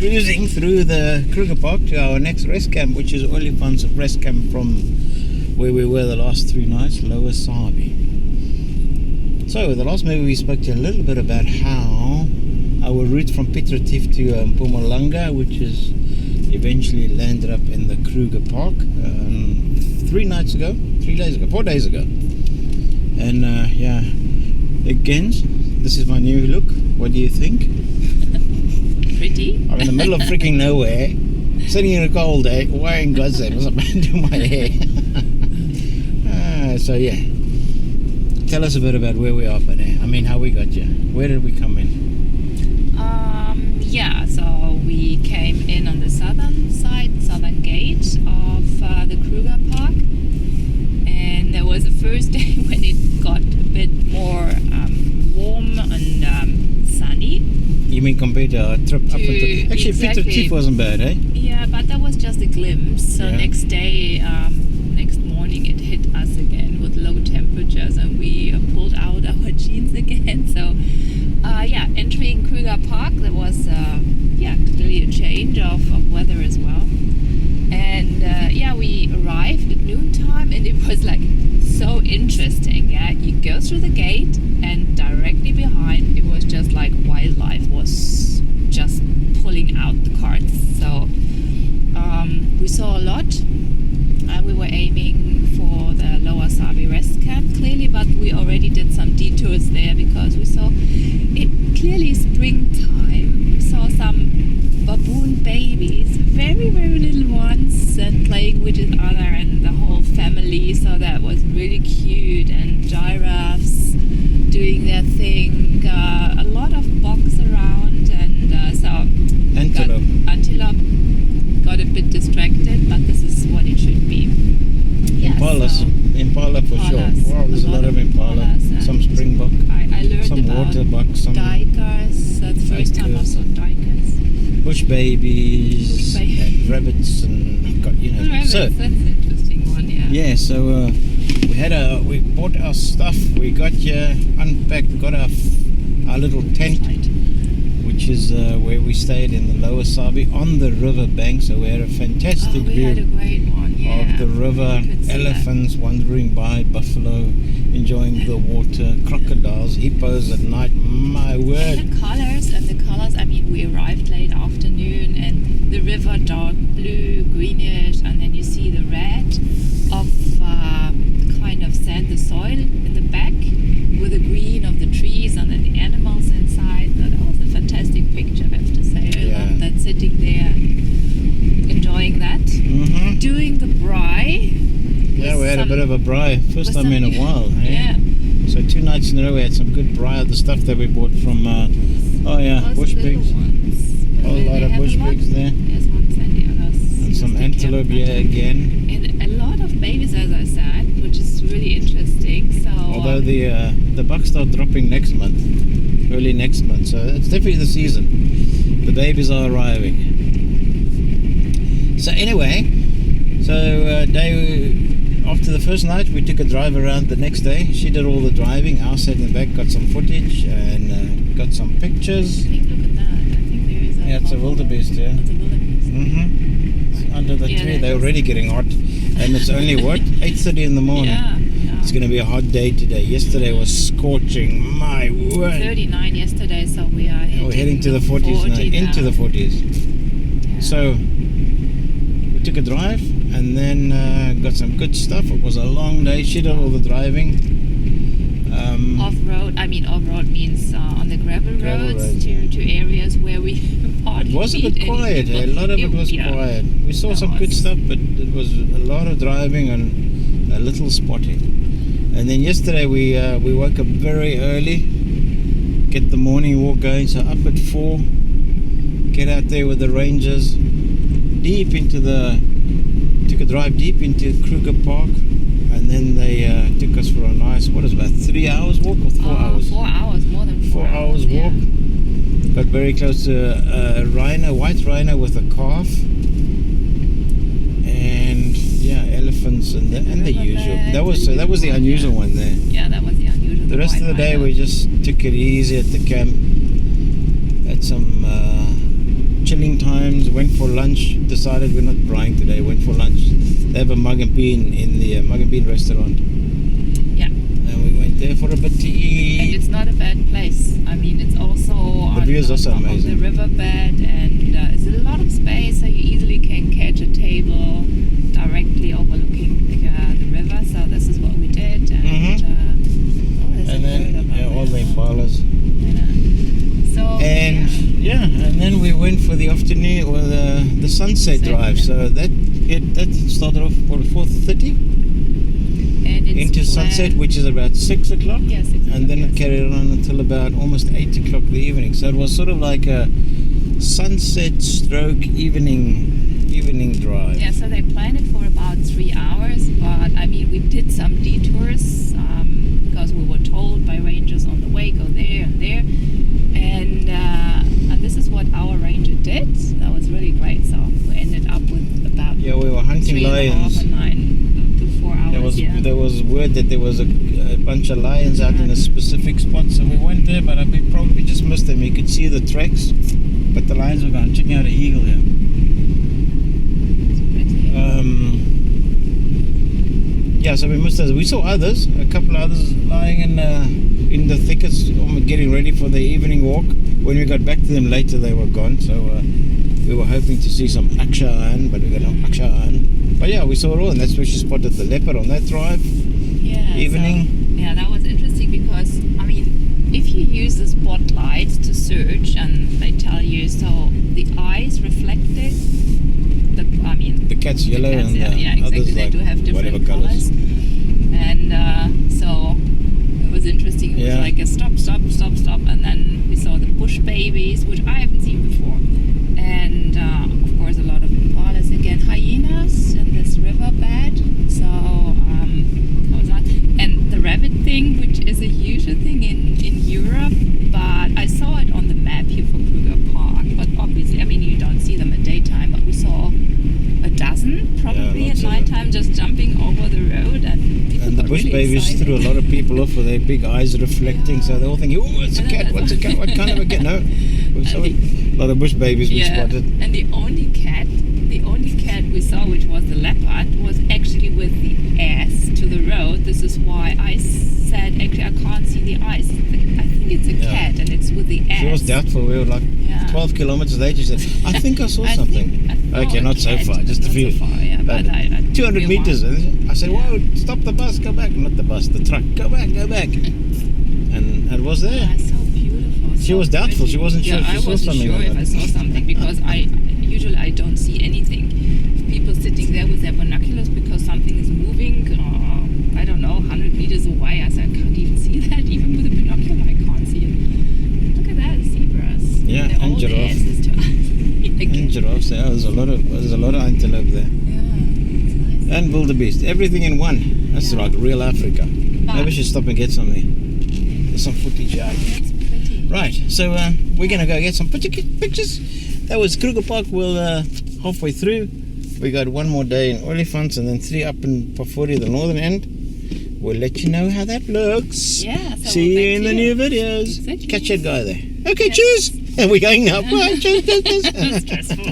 cruising through the Kruger Park to our next rest camp, which is Olifant's rest camp from where we were the last 3 nights, Lower Sabie. So, the last movie we spoke to you a little bit about how our route from Piet Retief to Mpumalanga, which is eventually landed up in the Kruger Park 4 days ago. And yeah, again, this is my new look. What do you think? Pretty. I'm in the middle of freaking nowhere, sitting in a cold day, wearing God's name, what's up to my hair. So yeah, tell us a bit about where we are, but I mean, how we got here. Where did we come in? Yeah, so we came in on the southern side, southern gate of the Kruger Park, and there was the first day when it got a bit more warm and sunny. You mean compared to our trip up until... Actually, exactly. Piet Retief wasn't bad, eh? Yeah, but that was just a glimpse. So Yeah. next day, next morning, it hit us again with low temperatures, and we pulled out our jeans again. So, yeah, entering Kruger Park, there was clearly a change of weather as well. And yeah, we arrived at noontime, and it was like so interesting. Yeah, you go through the gate, and directly behind, it was just like wildlife was just pulling out the carts. So we saw a lot. We were aiming for the Lower Sabie rest camp, clearly, but we already did some detours there because we saw it clearly springtime. We saw some baboon babies, very, very little ones, and playing with each other and the whole family. So that was really cute. And giraffes doing their thing. A lot of bugs around, and so antelope got a bit distracted, but this is what it should be. Yeah, Impala for sure. Wow, there's a lot of impala, some springbok, I learned some about water buck, some duikers. That's the first time I saw duikers. bush babies, and rabbits, and Rabbits, so that's an interesting one. yeah. So we bought our stuff. We got here, unpacked, got our little tent, which is where we stayed in the Lower Sabie on the river bank. So we had a fantastic we view had a great one, of the river, elephants wandering by, buffalo enjoying the water, crocodiles, hippos at night. My word! And the colors. I mean, we arrived late afternoon, and the river dark blue, greenish, and then you see the red of the kind of sand, the soil in the back, with the green of the trees, and then the animals inside. So that was a fantastic picture, I have to say. I love that, sitting there and enjoying that. Mm-hmm. Doing the braai. Yeah, we had a bit of a braai. First time in a while. Eh? Yeah. So 2 nights in a row we had some good braai of the stuff that we bought from, bush pigs. A whole lot of bush pigs there. There's ones and the others. And some antelope, again. And a lot of babies, as I said, which is really interesting. So Although the bucks start dropping next month, early next month, so it's definitely the season. The babies are arriving. So anyway, after the first night, we took a drive around the next day. She did all the driving. I sat in the back, got some footage and got some pictures. I think, look at that. I think there is a... Yeah, it's a wildebeest, yeah. It's a wildebeest. Mm-hmm. Under the tree. They're already getting hot. And it's only, 8:30 in the morning. Yeah. It's going to be a hot day today. Yesterday was scorching. My word. 39 yesterday, so we are heading to the 40s now. Into the 40s. Yeah. So, we took a drive and then got some good stuff. It was a long day. She did all the driving. Off-road, off-road means on the gravel roads to areas where we hardly It was a bit quiet. A lot of it was quiet. We saw some good stuff, but it was a lot of driving and a little spotting. And then yesterday we woke up very early, get the morning walk going. So up at 4, get out there with the rangers, took a drive deep into Kruger Park, and then they took us for a nice, about 3 hours walk or 4 hours? 4 hours, more than 4 hours walk. Got very close to a rhino, white rhino with a calf, and elephants and the usual. That was the unusual one there. Yeah, that was the unusual. The rest of the day we just took it easy at the camp. Had some chilling time went for lunch. Decided we're not Brian today. Went for lunch. They have a mug and bean in the mug and bean restaurant. Yeah. And we went there for a bit to eat. And it's not a bad place. I mean, it's also The view is also amazing. On the riverbed, and it's a lot of space, so you easily can catch a table directly overlooking the river. So this is what we did, and and then all the impalas. So and then we went for the afternoon or the sunset drive. So that started off at 4:30 and it's into sunset, which is about 6 o'clock. Yeah, 6 o'clock, and then it carried on until about almost 8 o'clock the evening. So it was sort of like a sunset stroke evening drive. Yeah, so they planned it for about 3 hours, but I mean, we did some detours because we were told by rangers on the way, go there and there, and this is what our ranger did. That was really great. So we ended up with about we were hunting 3.5 lions. and 9 to 4 hours. There was word that there was a bunch of lions out in a specific spot, so we went there, but we probably just missed them. You could see the tracks, but the lions were gone. Checking out an eagle here. So we missed those. We saw others, a couple of others lying in the thickets, getting ready for the evening walk. When we got back to them later, they were gone. So we were hoping to see some akshaan, but we got no akshaan. But yeah, we saw it all, and that's where she spotted the leopard on that drive. Yeah. Evening. So, that was interesting because I mean, if you use the spotlight to search, and they tell you so the eyes reflected. The cat's yellow and exactly. others they like do have different whatever colors. And so it was interesting. It was like a stop, and then we saw the bush babies, which I haven't seen before. And of course, a lot of impalas again, hyenas in this riverbed. So that was nice. And the rabbit thing, which is a usual thing in Europe, but I saw it on the map here for Kruger Park. But obviously, I mean, you don't see them at daytime, but we saw a dozen probably at nighttime just jumping over the road, and the bush really babies excited. threw a lot of people off with their big eyes reflecting, so they're all thinking, oh, it's a cat, what's a cat, what kind of a cat? No, a lot of bush babies we spotted. And the only cat we saw, which was the leopard, was actually with the ass to the road. This is why I said, actually, I can't see the eyes. I think it's a cat, and it's with the ass. She was doubtful. We were like 12 kilometers later. She said, I think I saw something. Okay, not so far, just a few. So far, yeah, but 200 meters. I said, whoa, stop the bus, go back. Not the bus, the truck. Go back. And it was there. Yeah, so beautiful. She was doubtful. She wasn't sure if she saw something. I wasn't sure if I saw something because usually I don't see anything. People sitting there with their binoculars because something is moving, I don't know, 100 meters away. I said, I can't even see that. Even with a binocular, I can't see it. Look at that, zebras. Yeah, they're and all giraffe. The asses to us. And giraffes. Yeah, there's a lot of antelope there. Yeah, it's nice. And wildebeest. Everything in one. That's like real Africa. Maybe we should stop and get something. There's some footage out. That's pretty. Right, so we're going to go get some pictures. That was Kruger Park. We'll halfway through. We got one more day in Olifants and then 3 up in Pafori, the northern end. We'll let you know how that looks. Yeah. So see you in the new videos. Exactly. Catch that guy there. Okay, cheers. And we're going up. Right, cheers. Stressful.